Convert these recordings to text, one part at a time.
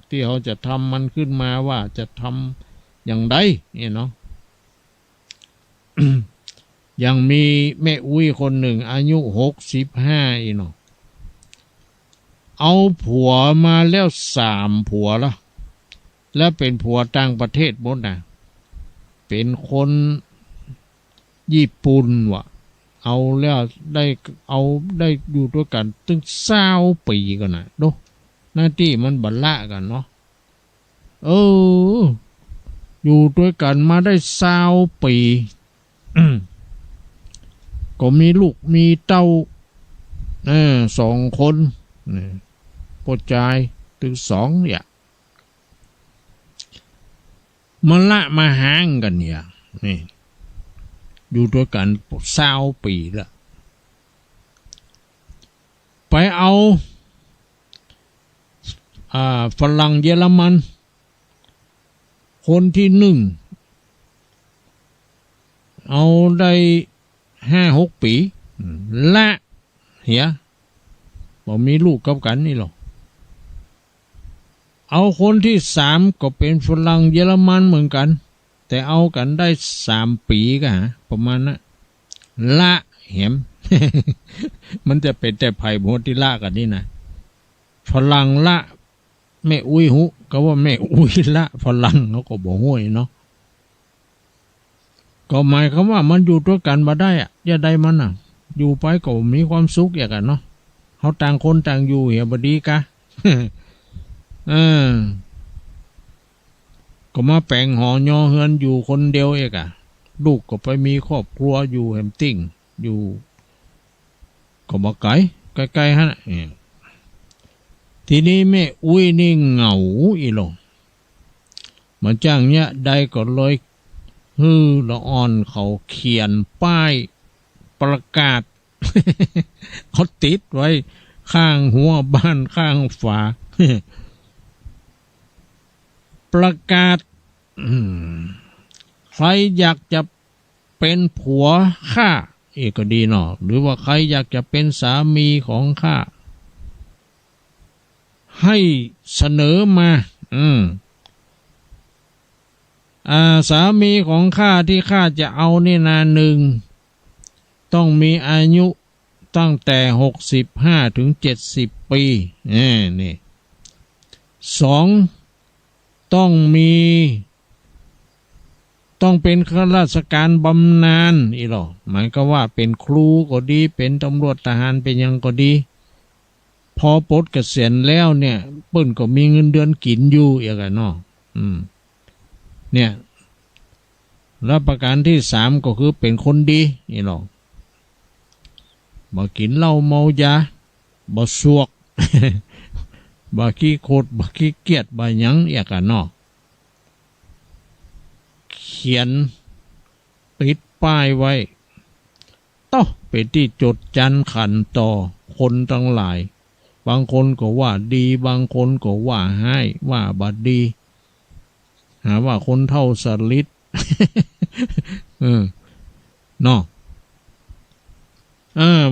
ที่เขาจะทำมันขึ้นมาว่าจะทำอย่างไรเนี่ยเนาะ ยังมีแม่อุ้ยคนหนึ่งอายุ65อีเนาะเอาผัวมาแล้ว3 ผัวแล้วเป็นผัวต่างประเทศหมดนะเป็นคนญี่ปุ่นว่ะเอาแล้วได้อยู่ด้วยกันถึง20 ปีกันนะดูหน้าที่มันบัลละกันเนาะอยู่ด้วยกันมาได้20 ปี ก็มีลูกมีเต้า2 คนปดใจถึง2เนี่ยมันละมาห่างกันเนี่ยนี่อยู่ด้วยกัน20 ปีแล้วไปเอาฝรั่งเยอรมันคนที่1เอาได้5-6 ปีละเหียบอกมีลูกกับกันนี่หรอเอาคนที่3ก็เป็นฝรั่งเยอรมันเหมือนกันแต่เอากันได้3 ปีกันประมาณนั้นละเห็ม มันจะเป็นแต่ไผ่หมดที่ละกันนี่นะฝรั่งละแม่อุ้ยหุก็ว่าแม่อุ้ยละฝรั่งเขาก็บอกห้วยเนาะก็หมายความว่ามันอยู่ด้วยกันมาได้อะอย่าได้มันอ่ะอยู่ไปก็มีความสุขอย่างกันเนาะเขาต่างคนต่างอยู่เหี่ยบดีกะ ก็มาแปลงหอยอเฮือนอยู่คนเดียวเองอะลูกก็ไปมีครอบครัวอยู่แฮมติงอยู่ก็มาไกลๆฮะทีนี้แม่อุ้ยนี่เหงาอีหลงมันจ้างเนี้ยได้ก็เลยละอ่อนเขาเขียนป้ายประกาศ เขาติดไว้ข้างหัวบ้านข้างฝา ประกาศใครอยากจะเป็นผัวข้าก็ดีเนาะหรือว่าใครอยากจะเป็นสามีของข้าให้เสนอมาสามีของข้าที่ข้าจะเอานี่นาต้องมีอายุตั้งแต่65 ถึง 70 ปีนี่2ต้องเป็นข้าราชการบำนาญอีหรอหมายก็ว่าเป็นครูก็ดีเป็นตำรวจทหารเป็นยังก็ดีพอปลดเกษียณแล้วเนี่ยเปิ้นก็มีเงินเดือนกินอยู่อย่างกันเนาะเนี่ยแล้วประการที่3ก็คือเป็นคนดีอีหรอบ่กินเหล้าเมายาบ่สวก บ่ขี้โคตรบ่ขี้เกียจบ่หยังอย่างกันเนาะเขียนติดป้ายไว้ต้องเป็นที่จดจันขันต่อคนทั้งหลายบางคนก็ว่าดีบางคนก็ว่าให้ว่าบัดดีหาว่าคนเท่าสลิด เนาะ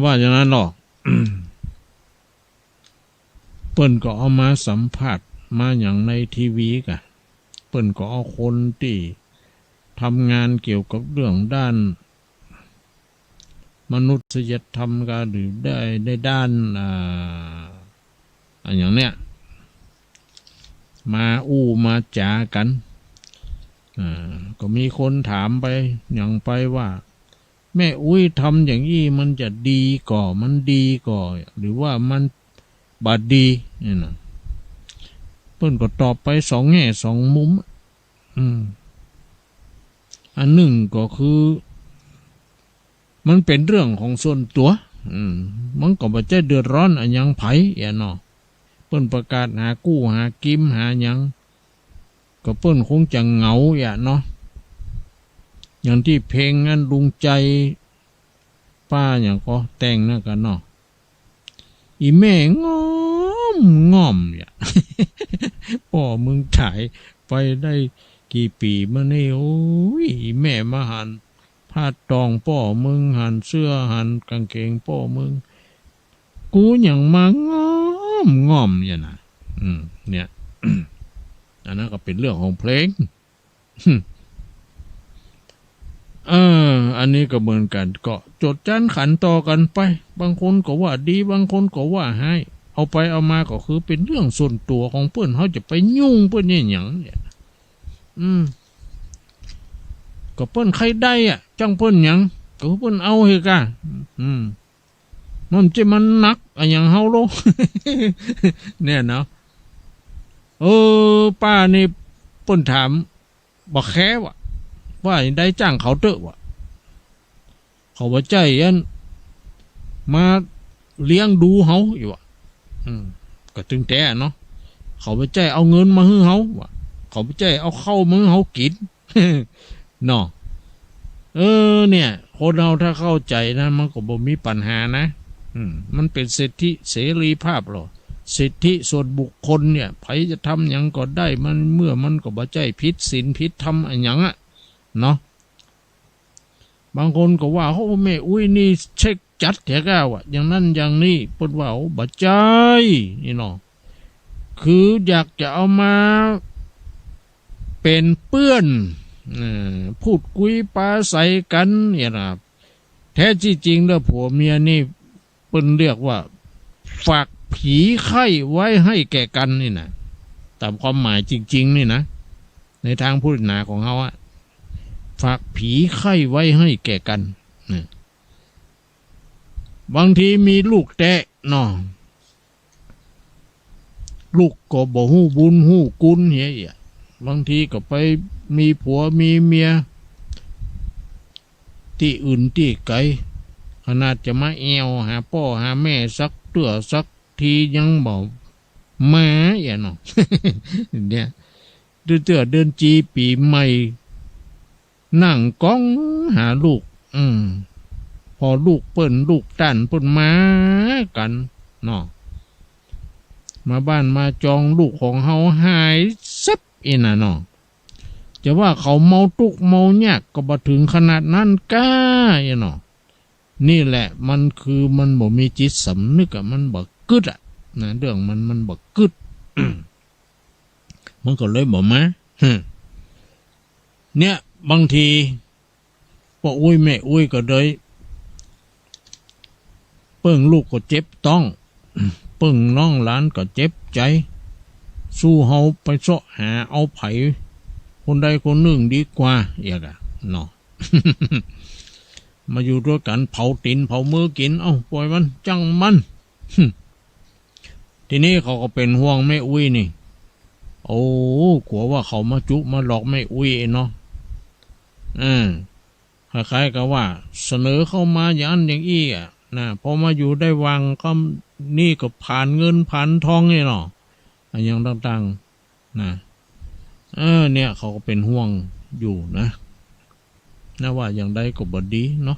ว่าอย่างนั้นหรอก เปิ้นก็เอามาสัมผัสมาอย่างในทีวีกะเปิ้นก็เอาคนที่ทำงานเกี่ยวกับเรื่องด้านมนุษยธรรมกันหรือได้ด้านอย่างเนี้ยมามาจากันก็มีคนถามไปอย่างไปว่าแม่อุ้ยทำอย่างนี้มันจะดีก่อมันดีก่อหรือว่ามันบาดดีนี่นะเพิ่นก็ตอบไป2 แง่ 2 มุมอันหนึ่งก็คือมันเป็นเรื่องของส่วนตัวมันก็บ่ใจเดือดร้อนอันยังไผเนาะเปิ้นประกาศหากู้หากิมหาหยังก็เปิ้นคงจะเหงาเนาะอย่างที่เพลงนั้นลุงใจป้าอย่างก็แต่งนั่นกันเนาะอีแม่ง่อมเนี่ย พ่อมึงถ่ายไปได้กี่ปีมานี่โอ้ยอีแม่มาหันผ้าตองพ่อมึงหันเสื้อหันกางเกงพ่อมึงกูอย่างมาง่อมเนี่ยนะเนี่ย อันนั้นก็เป็นเรื่องของเพลงอันนี้ก็เหมือนกันก็จดจันขันต่อกันไปบางคนก็ว่าดีบางคนก็ว่าให้เอาไปเอามาก็คือเป็นเรื่องส่วนตัวของเพื่อนเขาจะไปยุ่งเพื่อนเนี่ยอย่างเนี่ยก็เพื่อนใครได้จังเพื่อนอย่างก็เพื่อนเอาให้กันมันจะมันนักอย่างเฮาโล เนี่ยเนาะป้านี่เปิ้นถามบอกแค่ว่าได้จ้างเขาเตอะวะเขาว่าใจยันมาเลี้ยงดูเฮาอยู่วะก็ตึงแต่เนาะเขาว่าใจเอาเงินมาให้เฮาวะเขาว่าใจเอาเข้ามือเฮากิน เนาะเนี่ยคนเราถ้าเข้าใจนะมันก็บ่มีปัญหานะมันเป็นสิทธิเสรีภาพหรอสิทธิส่วนบุคคลเนี่ยใครจะทำอย่างก็ได้มันเมื่อมันก็บ่ใจผิดศีลผิดธรรมอะไรอย่างเนาะบางคนก็ว่าโอ้แม่อุ้ยนี่เช็คจัดแท้ก้าวอย่างนั้นอย่างนี้ปนว่าบ่ใจนี่เนาะคืออยากจะเอามาเป็นเปื้อนพูดคุยปาใสกันเนี่ยนะแท้ที่จริงแล้วผัวเมียนี่เปิ้นเรียกว่าฝากผีไข้ไว้ให้แก่กันนี่นะตามความหมายจริงๆนี่นะในทางพุทธศาสนาของเขาฝากผีไข้ไว้ให้แก่กันบางทีมีลูกแตะเนาะลูกก็บ่ฮู้บุญฮู้กุลเหี้ยบางทีก็ไปมีผัวมีเมียที่อื่นที่ไกลขนาดจะมาแอวหาพ่อหาแม่สักเตื้อสักทียังบอกมาอย่างเนาะ เนี่ยเตื้อเดินจีปีใหม่นั่งก้องหาลูกพอลูกเปิ้นลูกต้านเปิ้นมากันเนาะมาบ้านมาจองลูกของเฮาหายซับอีน่ะเนาะจะว่าเขาเมาตุกเมายากก็บ่ถึงขนาดนั้นก้าเนาะนี่แหละมันคือมันบ่มีจิตสำนึกมันบ่กึดนะเรื่องมันบ่กึด มันก็เลยบ่มาเนี่ยบางทีพ่ออุ้ยแม่อุ้ยก็เลยเปิ้งลูกก็เจ็บต้องเปิ้งน้องหลานก็เจ็บใจสู้เฮาไปเสาะหาเอาไผคนใดคนหนึ่งดีกว่าอย่างเนาะ มาอยู่ด้วยกันเผาตีนเผามือกินปล่อยมันจังมันทีนี้เขาก็เป็นห่วงแม่อุ้ยนี่กลัวว่าเขามาจุมาหลอกแม่อุ้ยเนาะคล้ายๆกับว่าเสนอเข้ามาอย่างนั้นอย่างอี้นะพอมาอยู่ได้วางก็นี่ก็ผ่านเงินผ่านทองนี่เนาะอย่างต่างๆนะเนี่ยเขาก็เป็นห่วงอยู่นะว่าอย่างใดก็บ่ดีเนาะ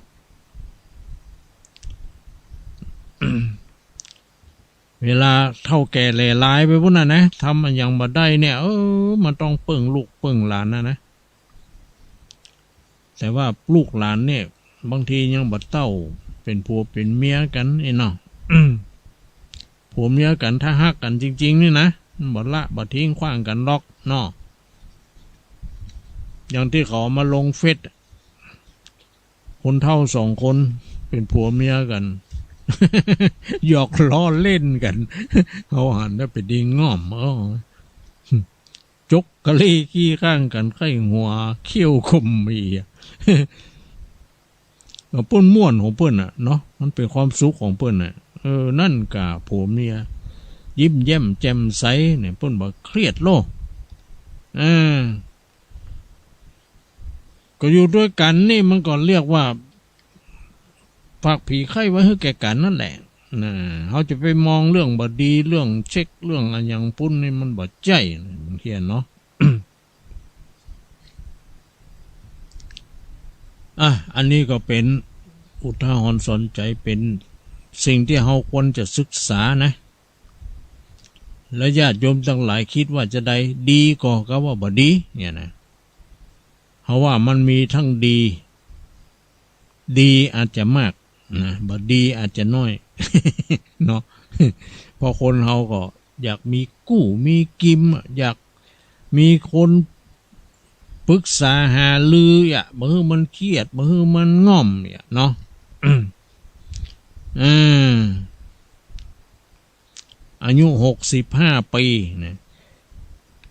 เวลาเท่าแก่แหล่ลายไปพวกนั้นนะทำอย่างบ่ได้เนี่ยมันต้องเปิ่งลูกเปิ่งหลานนะแต่ว่าลูกหลานเนี่ยบางทียังบ่เต้าเป็นผัวเป็นเมียกันเนาะ ผัวเมียกันถ้าฮักกันจริงๆนี่นะบ่ละบ่ทิ้งขว้างกันล็อกเนาะอย่างที่เขามาลงเฟซคนเท่า2 คนเป็นผัวเมียกัน หยอกล้อเล่นกันเขาหันได้ไปดีง่อมจกกะลี่ขี้ข้างกันไข้หัวเขี้ยวคมมีเปิ้นม่วนของเปิ้นเนาะมันเป็นความสุขของเปิ้นนั่นกะผัวเมียยิ้มแย้มแจ่มใสเนี่ยเปิ้นบ่เครียดโลก็อยู่ด้วยกันนี่มันก็เรียกว่าฝากผีไข้ไว้ให้แก่กันนั่นแหละเขาจะไปมองเรื่องบดีเรื่องเช็คเรื่องอะไรอย่างปุ้นนี่มันบ่ใจบางทีเนาะ อันนี้ก็เป็นอุทาหรณ์สอนใจเป็นสิ่งที่เราควรจะศึกษานะและญาติโยมทั้งหลายคิดว่าจะได้ดีก็ว่าบ่ดีเนี่ยนะเพราะว่ามันมีทั้งดีอาจจะมากนะบ่ดีอาจจะน้อย เนาะพอคนเขาก็ อยากมีกู้มีกิมอยากมีคนปรึกษาหาลืออ่ะมือมันเครียดมือมันง่อมเนี่ยเนาะ อายุ65 ปีเนี่ย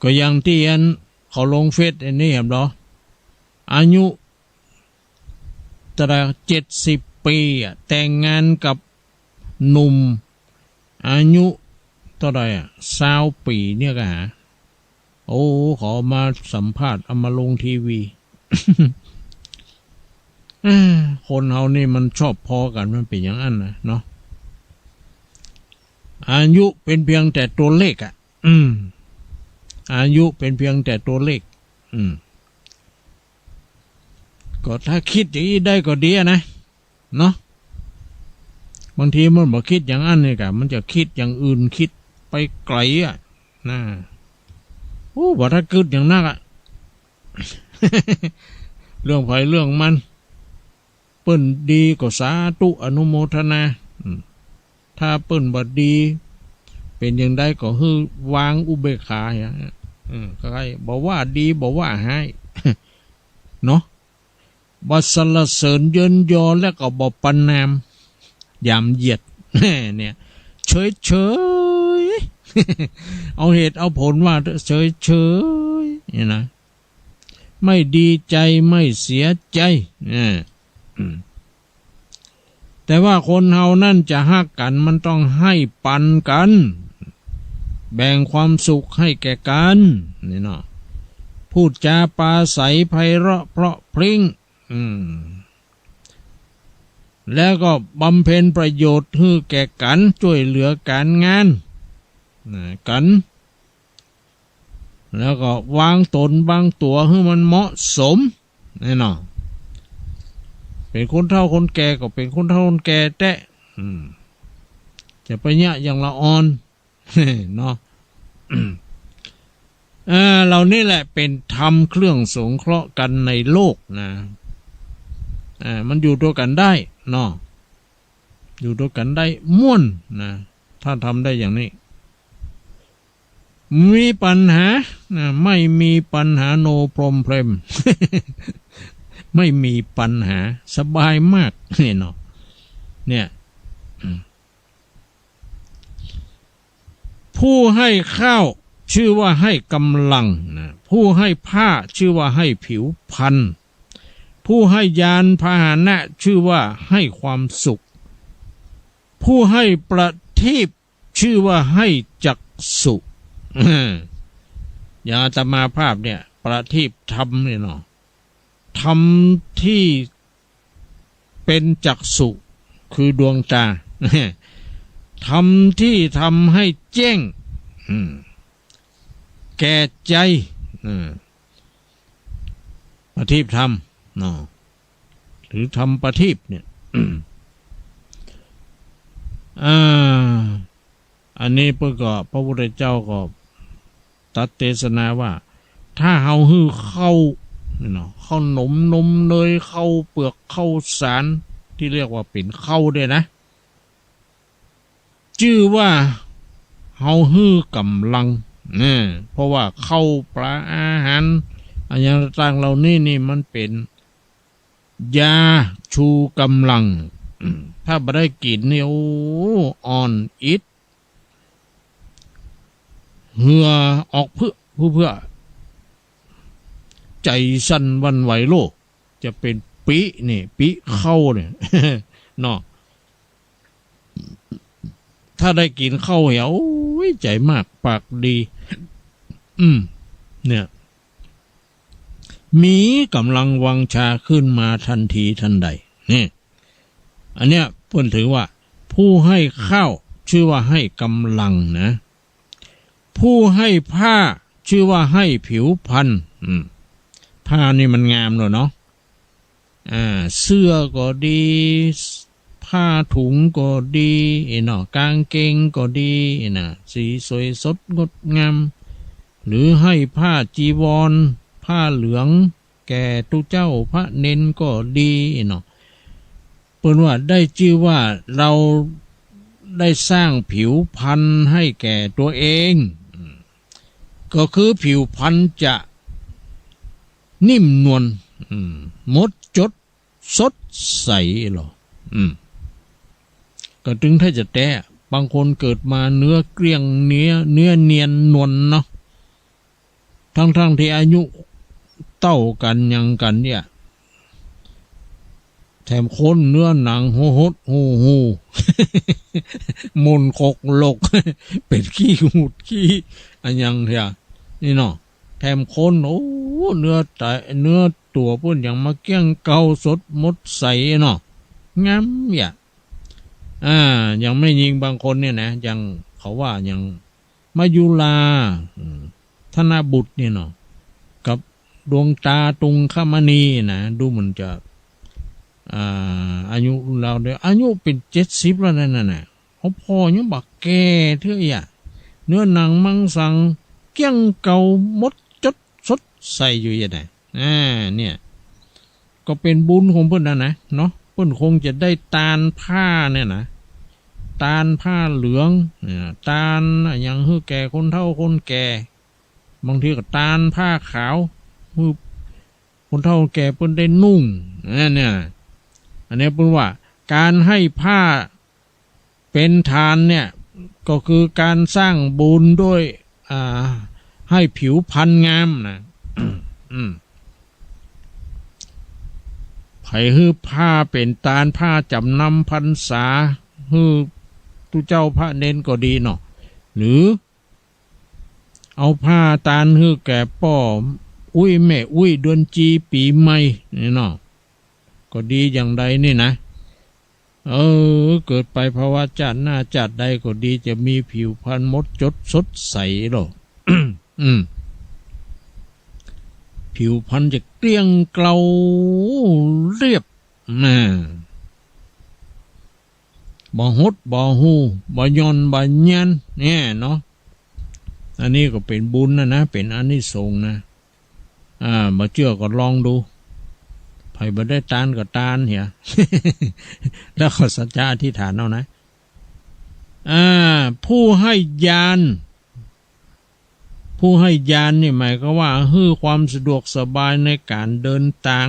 ก็ยังที่อันเขาลงเฟซอันนี้เห็นหรออายุ70 ปีอ่ะแต่งงานกับหนุ่มอายุเท่าไหร่20 ปีเนี่ยก็หาโอ้ขอมาสัมภาษณ์เอามาลงทีวี คนเฮานี่มันชอบพอกันมันเป็นอย่างนั้นนะเนาะอายุเป็นเพียงแต่ตัวเลขอายุเป็นเพียงแต่ตัวเลขก็ถ้าคิดอย่างนี้ได้ก็ดีนะเนาะบางทีมันบอกคิดอย่างนั้นเลยกะมันจะคิดอย่างอื่นคิดไปไกลนะโอ้บอกถ้าคิดอย่างนั้นเรื่องไผเรื่องมันเปิ้นดีก็สาธุอนุโมทนาถ้าเปิ้นบ่ดีเป็นอย่างใดก็คือวางอุเบกขาอย่างใครบอกว่าดีบอกว่าให้ เนาะบ่สรรเสริญเยินยอแล้วก็บ่ประณามยามเหยียด เนี่ยเฉยๆ เอาเหตุเอาผลว่าเฉยๆนี่นะไม่ดีใจไม่เสียใจแต่ว่าคนเฮานั่นจะฮักกันมันต้องให้ปันกันแบ่งความสุขให้แก่กันนี่เนาะพูดจาปราศัยไพเราะเพราะพริ้งแล้วก็บำเพ็ญประโยชน์ให้แก่กันช่วยเหลือการงานกันแล้วก็วางตนบางตัวให้มันเหมาะสมนี่เนาะเป็นคนเฒ่าคนแก่ก็เป็นคนเฒ่าคนแก่แตะจะไปเนี่ยอย่างละอ่อน เนาะ เหล่านี้แหละเป็นธรรมเครื่องสงเคราะห์กันในโลกนะมันอยู่ตัวกันได้เนาะอยู่ตัวกันได้ม่วนนะถ้าทำได้อย่างนี้มีปัญหาไม่มีปัญหาโนพรมเพรม ไม่มีปัญหาสบายมากเนี่ยเนาะเนี่ยผู้ให้ข้าวชื่อว่าให้กำลังนะผู้ให้ผ้าชื่อว่าให้ผิวพรรณผู้ให้ยานพาหนะชื่อว่าให้ความสุขผู้ให้ประทีปชื่อว่าให้จักษุอย่างอาตมาภาพเนี่ยประทีปธรรมเนี่ยเนาะธรรมที่เป็นจักษุคือดวงตาธรรมที่ทำให้แจ้งแก่ใจประทีปธรรมเนาะหรือธรรมประทีปเนี่ย อันนี้เพื่อก็พระพุทธเจ้าก็ตัดเทศนาว่าถ้าเฮาฮื้อเข้าเนาะข้าวนมเนยข้าวเปลือกข้าวสารที่เรียกว่าเป็นข้าวด้วยนะชื่อว่าเฮาฮื้อกำลังเพราะว่าข้าวปลาอาหารอันอย่างต่างเหล่านี้นี่มันเป็นยาชูกำลังถ้าไม่ได้กินนี่โอ้อ่อนอิดเหือออกเพื่อใจสั่นวันไหวโลกจะเป็นปินี่ปิเข้าเนี่ย เนาะถ้าได้กินข้าวเหวใจมากปากดีเนี่ยมีกำลังวังชาขึ้นมาทันทีทันใดนี่อันเนี้ยเพิ่นถือว่าผู้ให้ข้าวชื่อว่าให้กำลังนะผู้ให้ผ้าชื่อว่าให้ผิวพรรณผ้านี่มันงามเลยเนาะเสื้อก็ดีผ้าถุงก็ดีเนาะกางเกงก็ดีนะสีสวยสดงดงามหรือให้ผ้าจีวรผ้าเหลืองแก่ตุเจ้าพระเนนก็ดีเนาะเปิ้นว่าได้ชื่อว่าเรา ได้สร้างผิวพรรณให้แก่ตัวเองก็คือผิวพรรณจะนิ่มนวลมดจดสดใสหรอก็ถึงถ้าจะแต่บางคนเกิดมาเนื้อเกลี้ยงเนื้อเนียนนวลเนาะทั้งที่อายุเต้ากันยังกันเนี่ยแถมคนเนื้อหนังโหดหู มนคกลก เป็นขี้หูดขี้อันยังเถอะนี่เนาะแถมคนโอ้เนื้อตัวพุ่นอย่างมาเกี้ยงเกาสดมดใสเนาะงามอย่ายังไม่ยิงบางคนเนี่ยนะยังเขาว่ายังมายุลาธนบุตรเนี่ยเนาะกับดวงตาตุงขมณีนะดูเหมือนจะอายุเราเดียวอายุเป็น70แล้วนั่นน่ะเขาพอยังบักแก่เท่าอ่ะเนื้อหนังมังสังเกี้ยงเก่ามดจดสดใสอยู่อย่างไรเนี่ยก็เป็นบุญของเพื่อนนะเนาะเพื่อนคงจะได้ตาลผ้าเนี่ยนะตาลผ้าเหลืองตาลอย่างฮือแก่คนเฒ่าคนแก่บางทีก็ตาลผ้าขาวฮือคนเฒ่าแก่เพื่อนได้นุ่งเนี่ยอันนี้เป็นว่าการให้ผ้าเป็นทานเนี่ยก็คือการสร้างบุญด้วยให้ผิวพรรณงามนะไผฮื้อผ้าเป็นตาลผ้าจำนำพรรษาฮื้อตุเจ้าพระเน้นก็ดีเนาะหรือเอาผ้าตาลฮื้อแก่ป้ออุ้ยแม่อุ้ยเดือนจีปีใหม่นี่เนาะก็ดีอย่างใดนี่นะเกิดไปภาวะจัดหน้าจัดใดก็ดีจะมีผิวพรรณมดจดสดใสหรอ ผิวพรรณจะเกลี้ยงเกลาเรียบบ่หดบ่หูบ่ย่อนบ่ยันเนี่ยเนาะอันนี้ก็เป็นบุญนะเป็นอานิสงส์นะบ่เชื่อก็ลองดูไผบ่ได้ตานก็ตานเหีย แล้วก็สัจจะอธิษฐานเอานะผู้ให้ญาณนี่หมายก็ว่าฮื้อความสะดวกสบายในการเดินทาง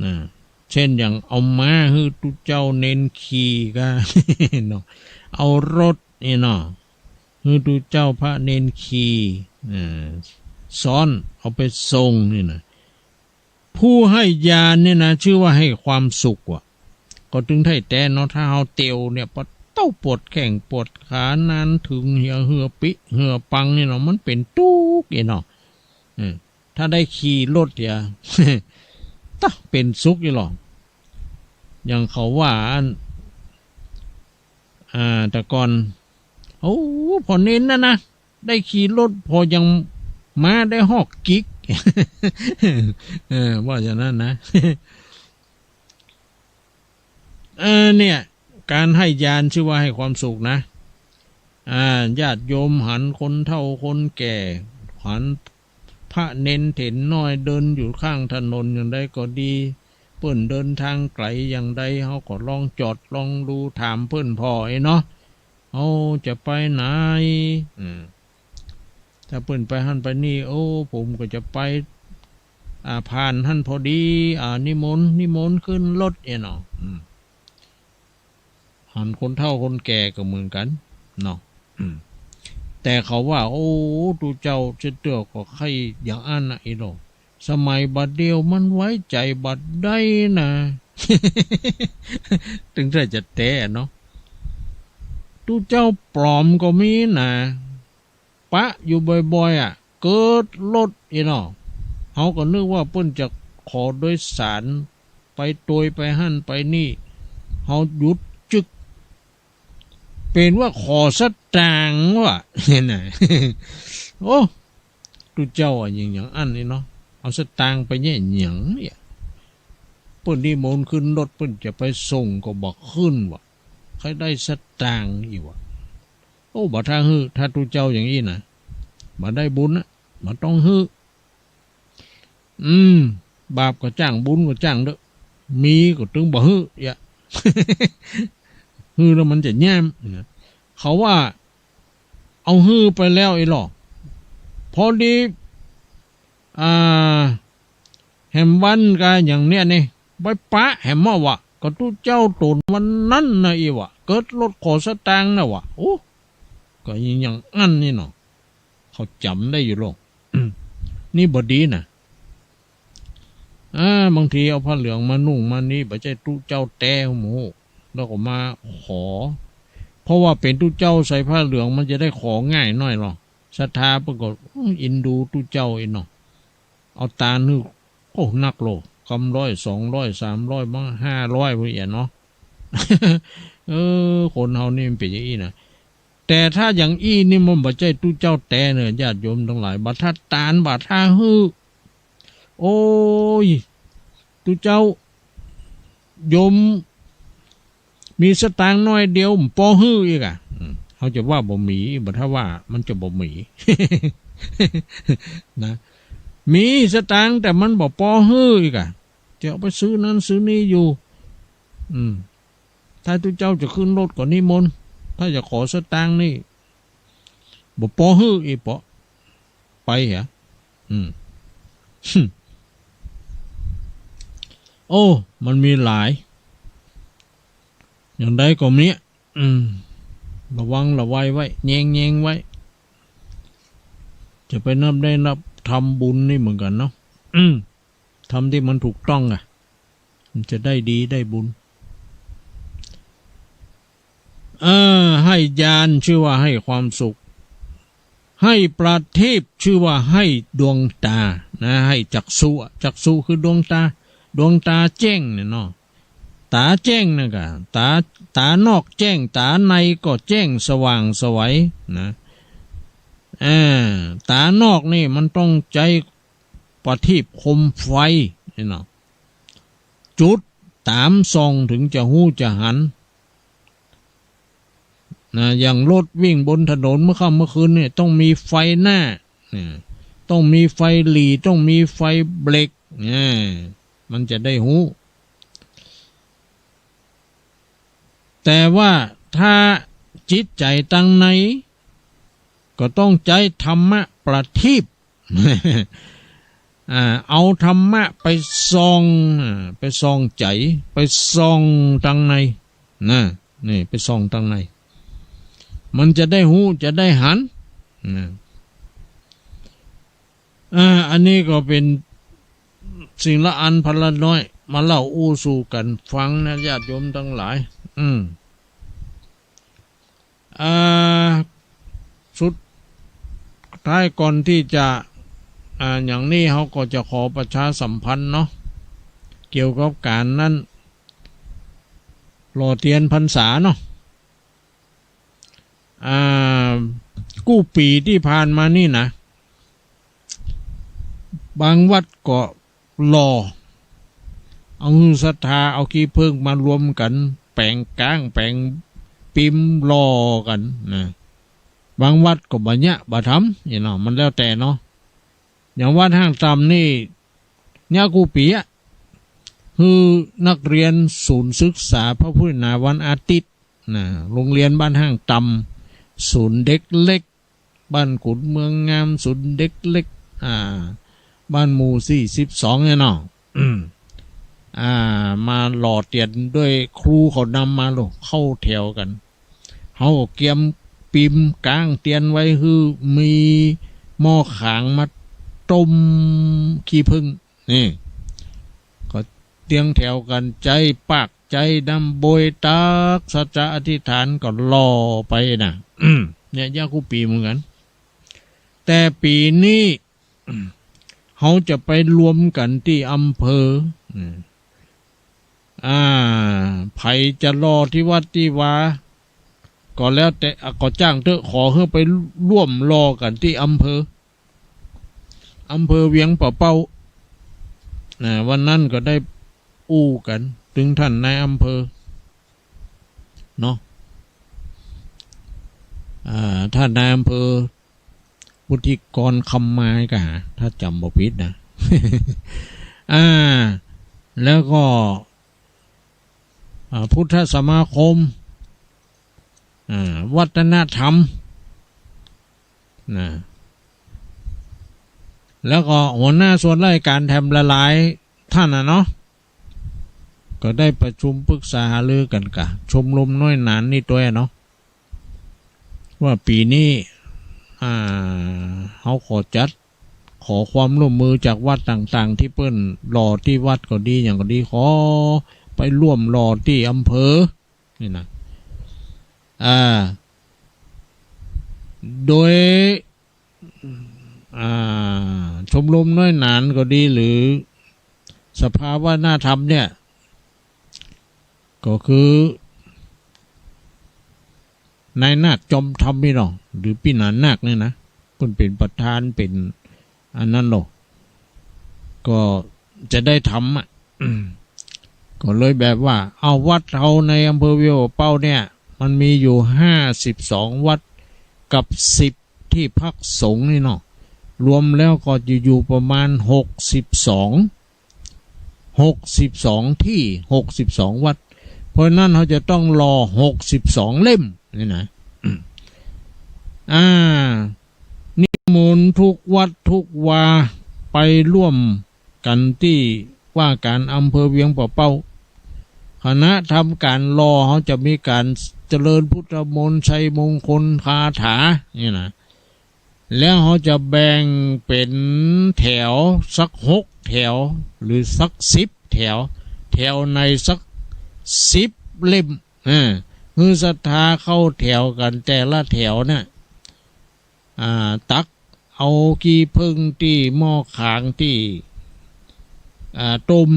นะเช่นอย่างเอาม้าฮื้อตุเจ้าเน้นขี่ก็ เนาะเอารถนี่เนาะฮื้อตุเจ้าพระเน้นขี่ซ้อนเอาไปส่งนี่นะผู้ให้ญาณเนี่ยนะชื่อว่าให้ความสุขว่ะก็ถึงไทยแต่เนาะถ้าเอาเตียวเนี่ยปะเต้าปวดแข้งปวดขานานถึงเหือปิเหือปังนี่เนาะมันเป็นตุ๊กเนาะถ้าได้ขี่รถอย่า ตะเป็นสุขอยู่หรอกอย่างเขาว่าแต่ก่อนโอ้พอเน้นนะได้ขี่รถพอยังมาได้หอกกิ๊ก ว่าอย่างนั้นนะ เนี่ยการให้ญาณชื่อว่าให้ความสุขนะญาติโยมหันคนเฒ่าคนแก่หันพระเน้นเถนน้อยเดินอยู่ข้างถนนอย่างใดก็ดีเพิ่นเดินทางไกลอย่างใดเขาก็ลองจอดลองดูถามเพิ่นพ่อเนาะเอาจะไปไหนถ้าเพิ่นไปหั่นไปนี่โอ้ผมก็จะไปผ่านหั่นพอดีนิมนต์ขึ้นรถเนาะหันคนเฒ่าคนแก่ก็เหมือนกันเนาะแต่เขาว่าโอ้ตูเจ้าจะเตือก็ใครอย่างอันนะอีโนสมัยบัดเดียวมันไว้ใจบัดได้นะ ถึงจะแต้เนาะตูเจ้าปลอมก็มีนะปะอยู่บ่อยๆเกิดรถอีเนาะเขาก็นึกว่าเพิ่นจะขอโดยสารไปตวยไปหั่นไปนี่เขาหยุดจึกเป็นว่าขอสตางค์ว่ะเนี่ยนะ โอ้ตูเจ้าอย่างอันนี้เนาะเอาสตางค์ไปเนี่ยอย่างเนี่ยเพิ่นนิมนต์ขึ้นรถเพิ่นจะไปส่งก็บอกขึ้นว่ะใครได้สตางค์อีกว่ะโอ้บ่ถ้าฮื้อถ้าตูเจ้าอย่างนี้นะบ่ได้บุญนะบ่ต้องฮื้อบาปก็จ้างบุญก็จ้างเด้อมีก็ถึงบ่ฮื้ออย่า ฮ ฮือแล้วมันจะแย้มเขาว่าเอาฮือไปแล้วไอ้หรอพอดีแหมวันกันอย่างเนี้ยนี่ไปปะแหมมาวะก็ตู้เจ้าตนวันนั้นนะอีวะเกิดรถขอสตางค์นะวะโอ้ก็อย่างอันนี่เนาะเขาจำได้อยู่หรอก นี่บดีนะบางทีเอาผ้าเหลืองมานุ่งมานี่บ่ใช่ตู้เจ้าแต่หมูแล้วก็มาขอเพราะว่าเป็นตู้เจ้าใส่ผ้าเหลืองมันจะได้ของง่ายหน่อยหรอศรัทธาปรากฏอินดูตู้เจ้าไอ้เนาะเอาตานึกโอ้นักโลกำ100 200 300บ้าง500พวกเนาะ คนเฮานี่มันเป็นอย่างนี้นะแต่ถ้าอย่างอี้นี่มันบ่ใช่ตู้เจ้าแต่เนี่ยญาติโยมทั้งหลายบัดท่าตาลบัดท่าฮือโอ้ยตู้เจ้าโยมมีสตางค์น้อยเดียวปอฮืออีกเขาจะว่าบ่มีบัดถ้าว่ามันจะบ่มี นะมีสตางค์แต่มันบ่ปอฮืออีกจะเอาไปซื้อนั้นซื้อนี้อยู่ถ้าตู้เจ้าจะขึ้นรถก่อนนิมนต์ถ้าจะขอสตางค์นี่บ่ปอฮืออีปอไปเหรอโอ้มันมีหลายอย่างใดก็มีระวังระวัยไว้แยงไว้จะไปนับได้นับทำบุญนี่เหมือนกันเนาะทำที่มันถูกต้องมันจะได้ดีได้บุญให้ญาณชื่อว่าให้ความสุขให้ประทีปชื่อว่าให้ดวงตานะให้จักษุคือดวงตาแจ้งเนี่ยเนาะตาแจ้งนะกะตานอกแจ้งตาในก็แจ้งสว่างสวัยนะตานอกนี่มันต้องใจประทีปคมไฟนี่เนาะจุดตามส่องถึงจะหู้จะหันนะอย่างรถวิ่งบนถนนเมื่อค่ำเมื่อคืนเนี่ยต้องมีไฟหน้าต้องมีไฟหลีต้องมีไฟเบรกมันจะได้หูแต่ว่าถ้าจิตใจตั้งในก็ต้องใจธรรมะประทีป เอาธรรมะไปส่องใจไปส่องตั้งในนี่ไปส่องตั้งในมันจะได้หูจะได้หันอันนี้ก็เป็นสิ่งละอันพันละน้อยมาเล่าอู้สู่กันฟังนะญาติโยมทั้งหลายสุดท้ายก่อนที่จะอย่างนี้เขาก็จะขอประชาสัมพันธ์เนาะเกี่ยวกับการนั้นรอเทียนพรรษาเนาะกู้ปีที่ผ่านมานี่นะบางวัดก็รอเอาศรัทธาเอาขี้เพิ่งมารวมกันแปลงกลางแปลงปิมรอกันนะบางวัดก็บ่เนี่ยบ่ทำเนาะมันแล้วแต่เนาะอย่างวัดห้างตำนี่เนี่ยกู้ปีคือนักเรียนศูนย์ศึกษาพระพุทธนาวันอาทิตย์นะโรงเรียนบ้านห้างตำศูนย์เด็กเล็กบ้านขุนเมืองงามศูนย์เด็กเล็กบ้านหมู่42เนี่ยเนาะมาหล่อเตียนด้วยครูเขานำมาลงเข้าแถวกันเขาเกียมปิมกลางเตียนไว้คือมีหม้อขางมาต้มขี้ผึ้งนี่ก็เตียงแถวกันใจปากใจดำโบยตักสัจจะอธิษฐานก็รอไปนะเนี่ยย่าคู่ปีเหมือนกันแต่ปีนี้เขาจะไปรวมกันที่อำเภอไผจะรอที่วัดที่วาก็แล้วแต่ก็จ้างเถอะขอให้ไปร่วมรอกันที่อำเภอเวียงป่าเป้าวันนั้นก็ได้อู้กันถึงท่านนายอำเภอเนาะท่านนายอำเภอวุฒิกรคำไม้กะถ้าจำบ่ผิดนะ แล้วก็พุทธสมาคม วัฒนธรรมนะแล้วก็หัวหน้าส่วนราชการแถมละลายท่านเนาะก็ได้ประชุมปรึกษาหารือกันกะชมรมน้อยหนานนี่ตัวเนาะว่าปีนี้เขาขอความร่วมมือจากวัดต่างๆที่เปิ้นรอที่วัดก็ดีอย่างก็ดีขอไปร่วมรอที่อำเภอนี่นะโดยชมรมน้อยหนานก็ดีหรือสภาวัฒนธรรมเนี่ยก็คือนายนาคจอมธรรมพี่น้องหรือพี่หนานนาคเนี่ยนะคุณเป็นประธานเป็นอันนั้นหรอกก็จะได้ทำก็เลยแบบว่าเอาวัดเราในอำเภอเวียวเป้าเนี่ยมันมีอยู่52วัดกับ10ที่พักสงฆ์นี่เนาะรวมแล้วก็อยู่ประมาณ62ที่62วัดเพราะนั้นเขาจะต้องรอ62เล่มนี่นะนิมนต์ทุกวัดทุกวาไปร่วมกันที่ว่าการอำเภอเวียงป่าเป้าคณะทำการรอเขาจะมีการเจริญพุทธมนต์ชัยมงคลคาถานี่นะแล้วเขาจะแบ่งเป็นแถวสัก6แถวหรือสัก10แถวในสัก10เล่มคือศรัทธาเข้าแถวกันแต่ละแถวเนี่ยตักเอาขี้ผึ้งที่หม้อขางที่ต้ม